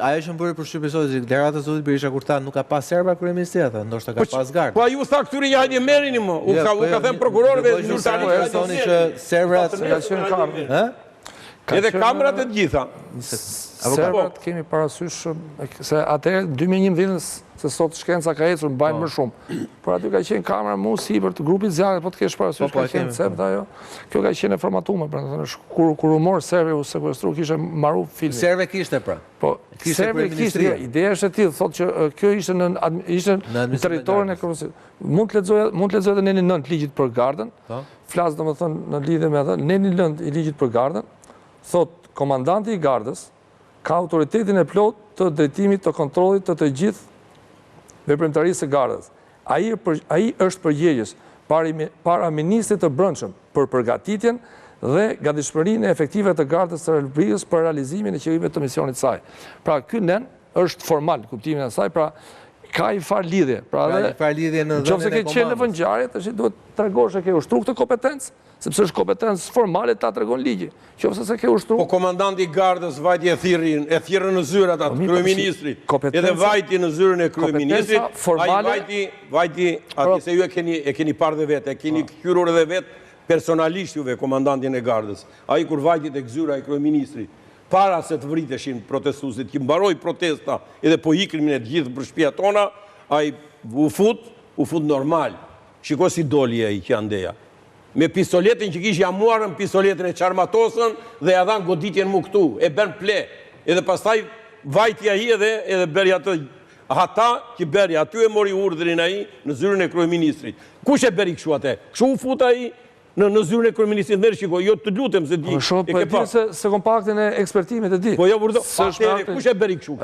ajo që më bëri përshtypje sot, deklarata e Zotit Berisha kur tha nuk ka pas serba kryeministri, tha, ndoshta ka pas gardë. Po ju tha këtyre hajde merrini më. U ka thënë prokurorëve ju tani që serverat ka qenë kamerë. Edhe kamerat e gjitha. Serverat kemi parasysh se atëherë 2011 se sot shkenca ka ecur mbajnë më shumë. Por aty ka qenë kamera mu sipër të grupit zjarrit, po të kesh parasysh ka qenë sept ajo. Kjo ka qenë e formatuar, pra kur u mor serve u sekuestru kishte marru filmin. Serve kishte pra. Po, serve kishte. Ideja është e tillë, thotë që kjo ishte në territorin e Kosovës. Mund të lexohet në nenin 9 ligjit për gardën. Flas domethënë në lidhje me atë, neni 9 i ligjit për gardën, thotë komandanti i gardës ka autoritetin e plot të drejtimit të kontrollit të gjithë veprimtarisë së gardës. Ai është përgjegjës para ministrit të brendshëm për përgatitjen dhe gatishmërinë e efektive të gardës së Republikës për realizimin e qëllimeve të misionit të saj. Pra ky nen është formal kuptimin e saj, pra ka i farë lidhje. Pra i farë lidhje në dhënien e komandës. Nëse ke qenë në vëngjarje, tash duhet të tregosh se ke ushtruar këtë kompetencë, sepse është kompetencë formale ta tregon ligji. Nëse se ke ushtruar. Po komandanti i gardës vajti e thirrën në zyrë ata kryeministrit. Edhe vajti në zyrën e kryeministrit. Ai vajti aty se ju e keni parë dhe vetë, e keni hyrur edhe vetë personalisht juve komandantin e gardës. Ai kur vajti tek zyra e kryeministrit, para se të vriteshin protestuesit, që mbaroi protesta edhe po ikrin e gjithë për shtëpiat tona, ai u fut normal. Shiko si doli ai që andeja. Me pistoletin që kishte jamuarën, pistoletin e çarmatosën dhe ja dhan goditjen mu këtu, e bën ple. Edhe pastaj vajti ai edhe bëri atë ata që bëri aty e mori urdhrin ai në zyrën e kryeministrit. Kush e bëri kështu atë? Kështu u fut ai në zyrën e kryeministrit merr shiko, jo të lutem se di. Po shoh po di se kompaktin e ekspertimit e di. Po jo vërtet. Kush e bëri kështu?